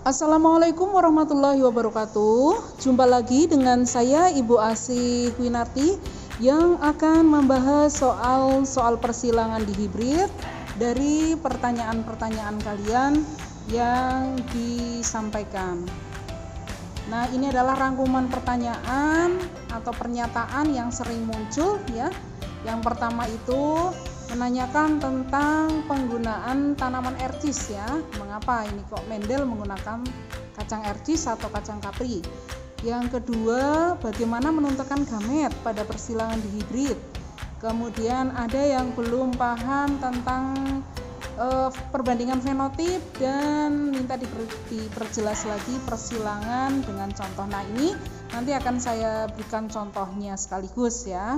Assalamualaikum warahmatullahi wabarakatuh. Jumpa lagi dengan saya Ibu Asih Winarti yang akan membahas soal persilangan di hibrid dari pertanyaan-pertanyaan kalian yang disampaikan. Nah, ini adalah rangkuman pertanyaan atau pernyataan yang sering muncul ya. Yang pertama itu menanyakan tentang penggunaan tanaman ercis ya. Mengapa ini kok Mendel menggunakan kacang ercis atau kacang kapri? Yang kedua, bagaimana menentukan gamet pada persilangan di hibrid? Kemudian ada yang belum paham tentang perbandingan fenotip dan minta diperjelas lagi persilangan dengan contoh. Nah, ini nanti akan saya berikan contohnya sekaligus ya.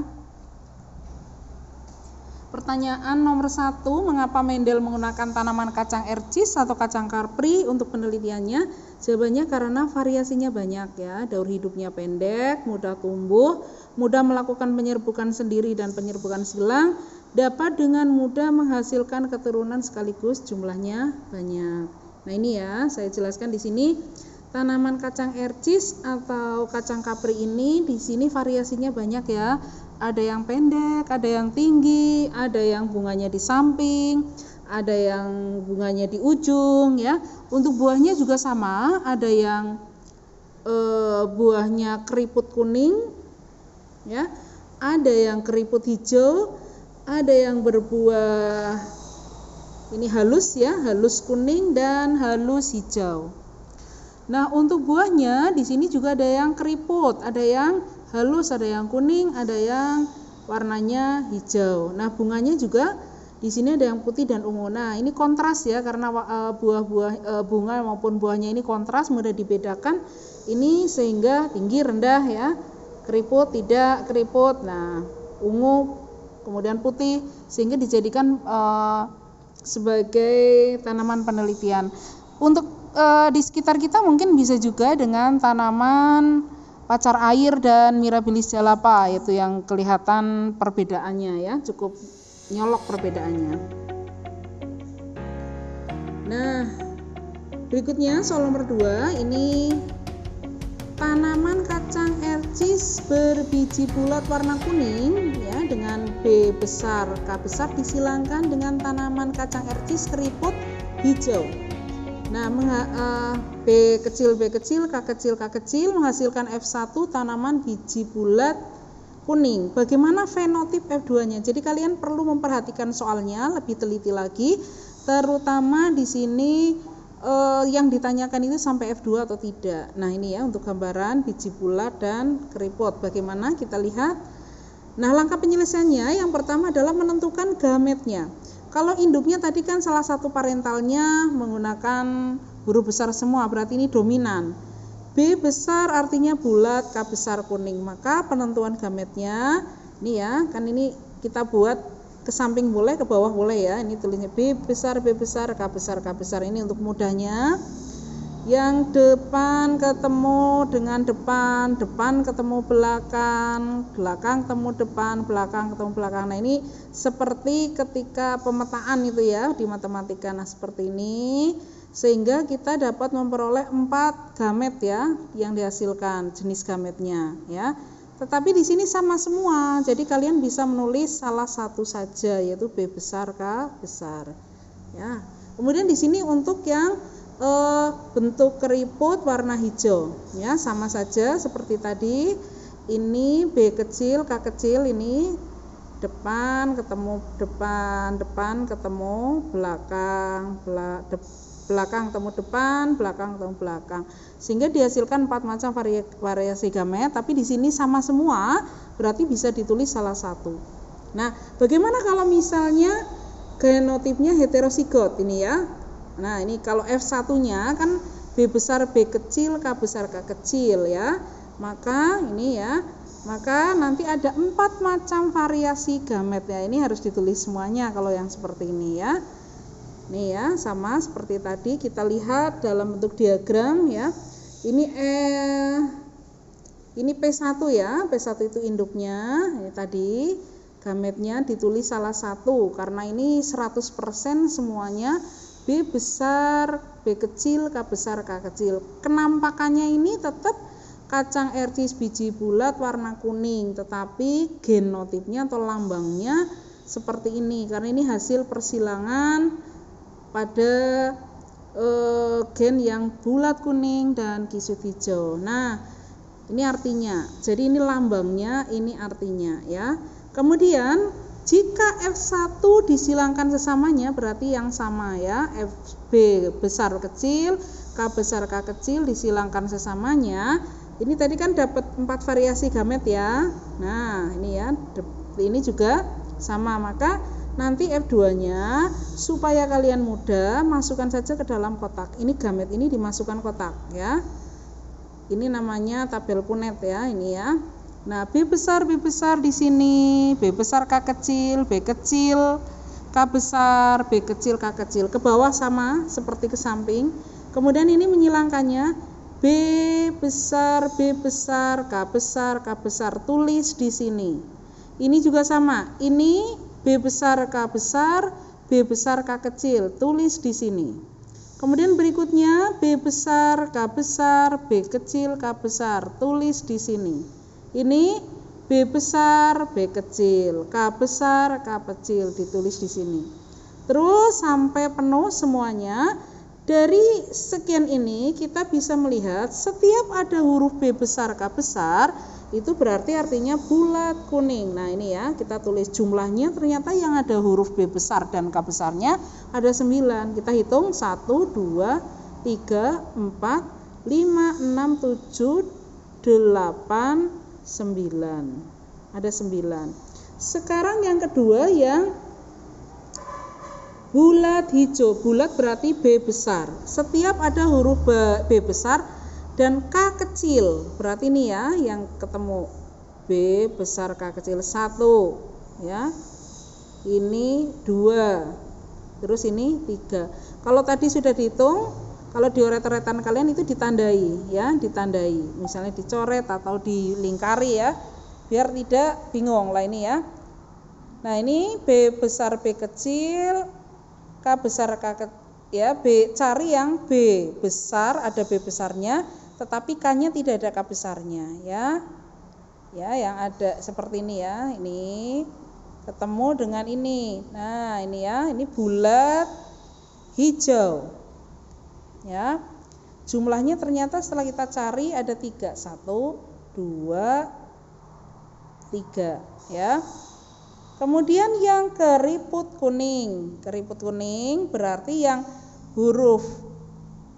Pertanyaan nomor 1, mengapa Mendel menggunakan tanaman kacang ercis atau kacang kapri untuk penelitiannya? Jawabannya karena variasinya banyak ya. Daur hidupnya pendek, mudah tumbuh, mudah melakukan penyerbukan sendiri dan penyerbukan silang, dapat dengan mudah menghasilkan keturunan sekaligus jumlahnya banyak. Nah, ini ya, saya jelaskan di sini. Tanaman kacang ercis atau kacang kapri ini di sini variasinya banyak ya. Ada yang pendek, ada yang tinggi, ada yang bunganya di samping, ada yang bunganya di ujung ya. Untuk buahnya juga sama, ada yang buahnya keriput kuning ya, ada yang keriput hijau, ada yang berbuah ini halus ya, halus kuning dan halus hijau. Nah, untuk buahnya di sini juga ada yang keriput, ada yang halus, ada yang kuning, ada yang warnanya hijau. Nah, bunganya juga di sini ada yang putih dan ungu. Nah, ini kontras ya, karena bunga maupun buahnya ini kontras, mudah dibedakan. Ini sehingga tinggi rendah ya, keriput tidak keriput. Nah, ungu kemudian putih, sehingga dijadikan sebagai tanaman penelitian. Untuk di sekitar kita mungkin bisa juga dengan tanaman pacar air dan Mirabilis jalapa, yaitu yang kelihatan perbedaannya ya, cukup nyolok perbedaannya. Nah, berikutnya soal nomor 2, ini tanaman kacang ercis berbiji bulat warna kuning ya, dengan B besar K besar disilangkan dengan tanaman kacang ercis keriput hijau. Nah, B kecil K kecil menghasilkan F1 tanaman biji bulat kuning. Bagaimana fenotip F2-nya? Jadi kalian perlu memperhatikan soalnya lebih teliti lagi, terutama di sini yang ditanyakan itu sampai F2 atau tidak. Nah, ini ya untuk gambaran biji bulat dan keriput. Bagaimana kita lihat? Nah, langkah penyelesaiannya yang pertama adalah menentukan gametnya. Kalau induknya tadi kan salah satu parentalnya menggunakan huruf besar semua, berarti ini dominan. B besar artinya bulat, K besar kuning. Maka penentuan gametnya ini ya, kan ini kita buat ke samping boleh, ke bawah boleh ya. Ini tulisnya B besar, K besar. Ini untuk mudahnya. Yang depan ketemu dengan depan ketemu belakang ketemu depan, belakang ketemu belakang. Nah, ini seperti ketika pemetaan itu ya di matematika. Nah, seperti ini, sehingga kita dapat memperoleh 4 gamet ya yang dihasilkan, jenis gametnya ya. Tetapi di sini sama semua, jadi kalian bisa menulis salah satu saja, yaitu B besar K besar ya. Kemudian di sini untuk yang bentuk keriput warna hijau ya, sama saja seperti tadi. Ini B kecil K kecil, ini depan ketemu depan ketemu belakang ketemu depan, belakang ketemu belakang, sehingga dihasilkan 4 macam variasi gamet. Tapi di sini sama semua, berarti bisa ditulis salah satu. Nah, bagaimana kalau misalnya genotipnya heterosigot ini ya? Nah, ini kalau F1-nya kan B besar B kecil, K besar K kecil ya. Maka ini ya, maka nanti ada 4 macam variasi gamet ya. Ini harus ditulis semuanya kalau yang seperti ini ya. Nih ya, sama seperti tadi kita lihat dalam bentuk diagram ya. Ini P1 ya. P1 itu induknya. Ini tadi gametnya ditulis salah satu karena ini 100% semuanya B besar, B kecil, K besar, K kecil. Kenampakannya ini tetap kacang ercis biji bulat warna kuning, tetapi genotipnya atau lambangnya seperti ini karena ini hasil persilangan pada gen yang bulat kuning dan kisut hijau. Nah, ini artinya. Jadi ini lambangnya, ini artinya ya. Kemudian jika F1 disilangkan sesamanya berarti yang sama ya. FB besar kecil, K besar K kecil disilangkan sesamanya. Ini tadi kan dapat 4 variasi gamet ya. Nah, ini ya. Ini juga sama, maka nanti F2-nya supaya kalian mudah masukkan saja ke dalam kotak. Ini gamet ini dimasukkan kotak ya. Ini namanya tabel Punnett ya, ini ya. Nah, B besar di sini, B besar K kecil, B kecil, K besar, B kecil, K kecil. Ke bawah sama seperti ke samping. Kemudian ini menyilangkannya B besar, K besar, tulis di sini. Ini juga sama. Ini B besar, K besar, B besar, K kecil, tulis di sini. Kemudian berikutnya B besar, K besar, B kecil, K besar, tulis di sini. Ini B besar, B kecil, K besar, K kecil, ditulis di sini. Terus sampai penuh semuanya. Dari sekian ini kita bisa melihat setiap ada huruf B besar, K besar itu berarti artinya bulat kuning. Nah, ini ya, kita tulis jumlahnya ternyata yang ada huruf B besar dan K besarnya ada 9. Kita hitung 1, 2, 3, 4, 5, 6, 7, 8, 9. Ada 9. Sekarang yang kedua yang bulat hijau. Bulat berarti B besar. Setiap ada huruf B besar dan K kecil, berarti ini ya yang ketemu B besar K kecil 1 ya. Ini 2. Terus ini 3. Kalau tadi sudah dihitung, kalau di oret-oretan kalian itu ditandai ya, ditandai. Misalnya dicoret atau dilingkari ya, biar tidak bingung lah ini ya. Nah, ini B besar B kecil, K besar K ya, B cari yang B besar, ada B besarnya, tetapi K-nya tidak ada K besarnya ya. Ya, yang ada seperti ini ya. Ini ketemu dengan ini. Nah, ini ya, ini bulat hijau. Ya. Jumlahnya ternyata setelah kita cari ada 3. 1, 2, 3 ya. Kemudian yang keriput kuning. Keriput kuning berarti yang huruf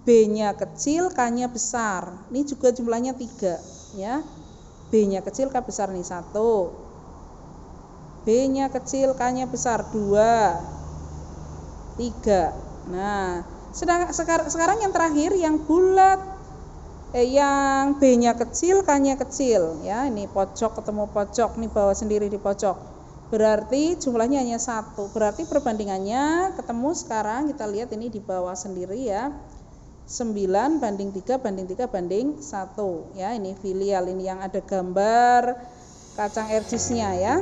B-nya kecil, K-nya besar. Ini juga jumlahnya 3 ya. B-nya kecil, K besar nih 1. B-nya kecil, K-nya besar 2, 3. Nah, sekarang yang terakhir yang bulat yang B-nya kecil, K-nya kecil ya. Ini pojok ketemu pojok, nih bawah sendiri di pojok. Berarti jumlahnya hanya 1. Berarti perbandingannya ketemu sekarang kita lihat ini di bawah sendiri ya. 9 banding 3 banding 3 banding 1 ya. Ini filial, ini yang ada gambar kacang ercisnya ya.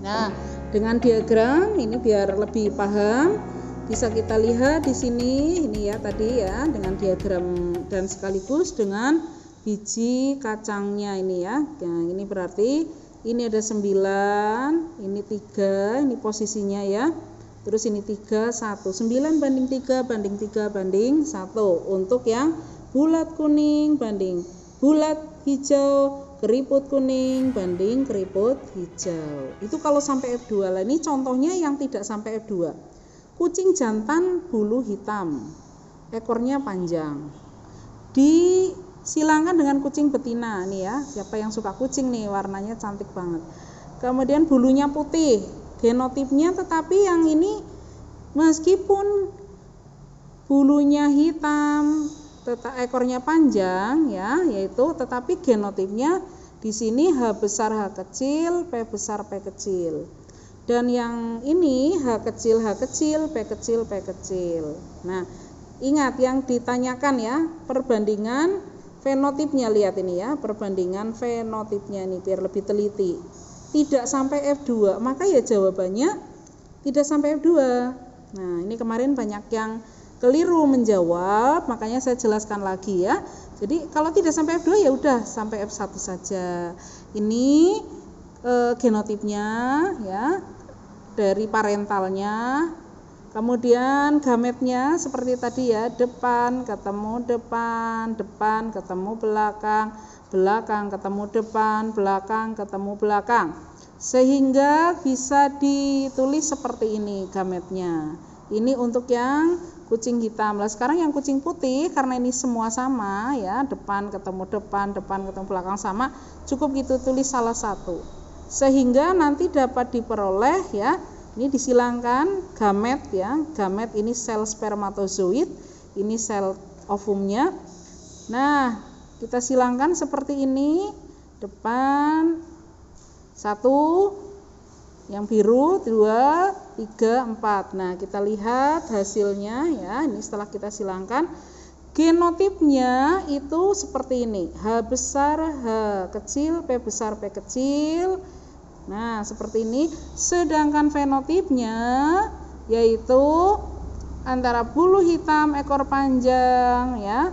Nah, dengan diagram ini biar lebih paham bisa kita lihat di sini ini ya tadi ya, dengan diagram dan sekaligus dengan biji kacangnya ini ya. Nah, ini berarti ini ada 9, ini 3, ini posisinya ya. Terus ini 3, 1. 9 banding 3 banding 3 banding 1 untuk yang bulat kuning banding bulat hijau, keriput kuning banding keriput hijau. Itu kalau sampai F2 lah. Ini contohnya yang tidak sampai F2. Kucing jantan bulu hitam, ekornya panjang. Disilangkan dengan kucing betina nih ya. Siapa yang suka kucing nih, warnanya cantik banget. Kemudian bulunya putih, genotipnya tetapi yang ini meskipun bulunya hitam, ekornya panjang ya, yaitu tetapi genotipnya di sini H besar H kecil, P besar P kecil. Dan yang ini H kecil H kecil, P kecil P kecil. Nah, ingat yang ditanyakan ya, perbandingan fenotipnya, lihat ini ya, perbandingan fenotipnya ini biar lebih teliti. Tidak sampai F2, maka ya jawabannya tidak sampai F2 Nah, ini kemarin banyak yang keliru menjawab, makanya saya jelaskan lagi ya. Jadi kalau tidak sampai F2 ya udah sampai F1 saja. Ini genotipnya ya, dari parentalnya. Kemudian gametnya seperti tadi ya, depan ketemu depan, depan ketemu belakang, belakang ketemu depan, belakang ketemu belakang. Sehingga bisa ditulis seperti ini gametnya. Ini untuk yang kucing hitam. Nah, sekarang yang kucing putih, karena ini semua sama ya, depan ketemu depan, depan ketemu belakang sama, cukup gitu tulis salah satu. Sehingga nanti dapat diperoleh ya, ini disilangkan gamet ya. Gamet ini sel spermatozoid, ini sel ovumnya. Nah, kita silangkan seperti ini. Depan 1, yang biru 2, 3, 4. Nah, kita lihat hasilnya ya. Ini setelah kita silangkan, genotipnya itu seperti ini. H besar, H kecil, P besar, P kecil. Nah, seperti ini. Sedangkan fenotipnya yaitu antara bulu hitam ekor panjang ya,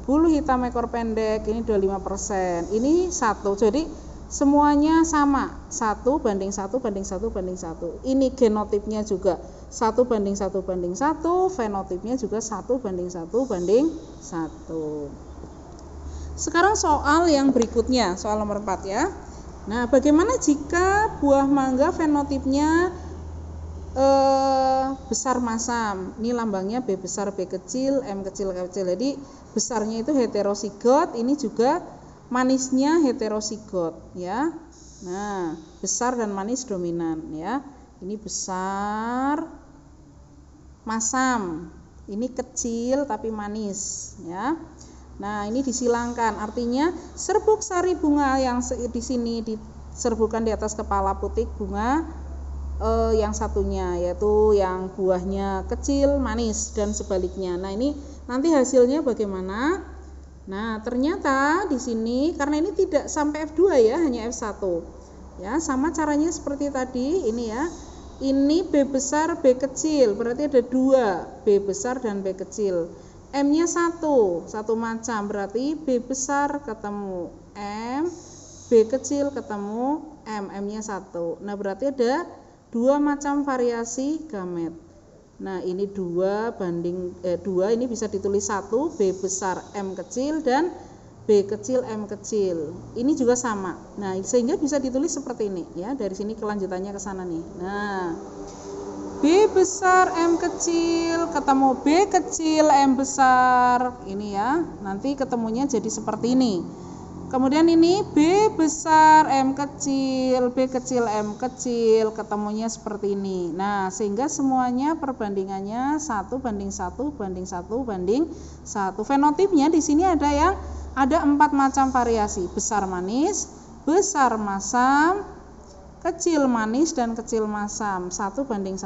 bulu hitam ekor pendek, ini 25%. Ini 1. Jadi semuanya sama, 1:1 banding 1 banding 1. Ini genotipnya juga 1:1 banding 1, fenotipnya juga 1:1 banding 1. Sekarang soal yang berikutnya, soal nomor 4 ya. Nah, bagaimana jika buah mangga fenotipnya besar masam? Ini lambangnya B besar, B kecil, M kecil, K kecil. Jadi besarnya itu heterozigot, ini juga manisnya heterozigot ya. Nah, besar dan manis dominan ya. Ini besar masam, ini kecil tapi manis ya. Nah, ini disilangkan, artinya serbuk sari bunga yang di sini diserbukan di atas kepala putik bunga, yang satunya yaitu yang buahnya kecil manis dan sebaliknya. Nah, ini nanti hasilnya bagaimana? Nah, ternyata di sini karena ini tidak sampai F2 ya, hanya F1. Ya, sama caranya seperti tadi ini ya. Ini B besar, B kecil, berarti ada 2, B besar dan B kecil. M-nya 1 macam, berarti B besar ketemu M, B kecil ketemu M, M-nya 1. Nah, berarti ada 2 macam variasi gamet. Nah, ini 2 ini bisa ditulis 1, B besar M kecil dan B kecil M kecil. Ini juga sama. Nah, sehingga bisa ditulis seperti ini ya. Dari sini kelanjutannya ke sana nih. Nah, B besar M kecil ketemu B kecil M besar. Ini ya. Nanti ketemunya jadi seperti ini. Kemudian ini B besar M kecil, B kecil M kecil, ketemunya seperti ini. Nah, sehingga semuanya perbandingannya 1:1 banding 1 banding 1. Fenotipnya di sini ada 4 macam variasi. Besar manis, besar masam, kecil manis dan kecil masam. 1:1 banding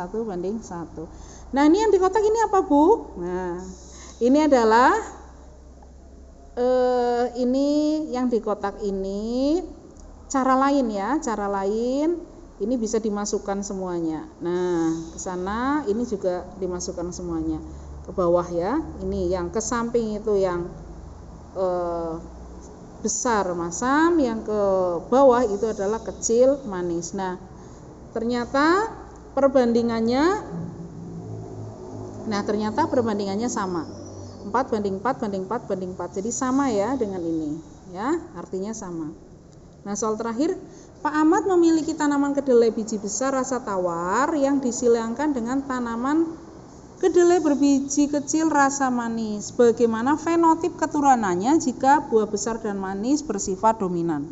1. Nah, ini yang di kotak ini apa, Bu? Nah, ini adalah ini yang di kotak ini cara lain ya, cara lain ini bisa dimasukkan semuanya. Nah, ke sana ini juga dimasukkan semuanya ke bawah ya. Ini yang ke samping itu yang besar masam, yang ke bawah itu adalah kecil manis. Nah, ternyata perbandingannya sama. 4:4 banding 4 banding 4. Jadi sama ya dengan ini ya, artinya sama. Nah, soal terakhir, Pak Ahmad memiliki tanaman kedelai biji besar rasa tawar yang disilangkan dengan tanaman kedelai berbiji kecil rasa manis. Bagaimana fenotip keturunannya jika buah besar dan manis bersifat dominan?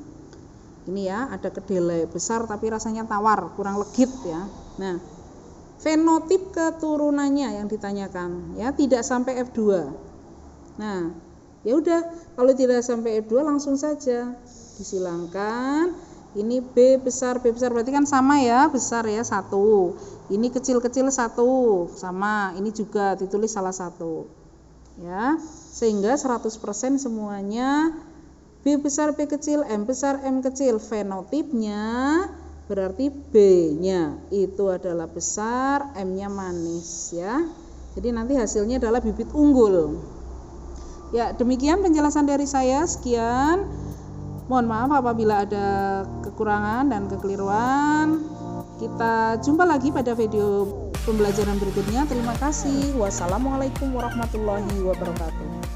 Ini ya, ada kedelai besar tapi rasanya tawar, kurang legit ya. Nah, fenotip keturunannya yang ditanyakan ya, tidak sampai F2. Nah, ya udah, kalau tidak sampai F2 langsung saja disilangkan. Ini B besar berarti kan sama ya, besar ya 1. Ini kecil-kecil 1 sama, ini juga ditulis salah satu. Ya, sehingga 100% semuanya B besar B kecil, M besar M kecil. Fenotipnya berarti B-nya itu adalah besar, M-nya manis ya. Jadi nanti hasilnya adalah bibit unggul. Ya, demikian penjelasan dari saya. Sekian. Mohon maaf apabila ada kekurangan dan kekeliruan. Kita jumpa lagi pada video pembelajaran berikutnya. Terima kasih. Wassalamualaikum warahmatullahi wabarakatuh.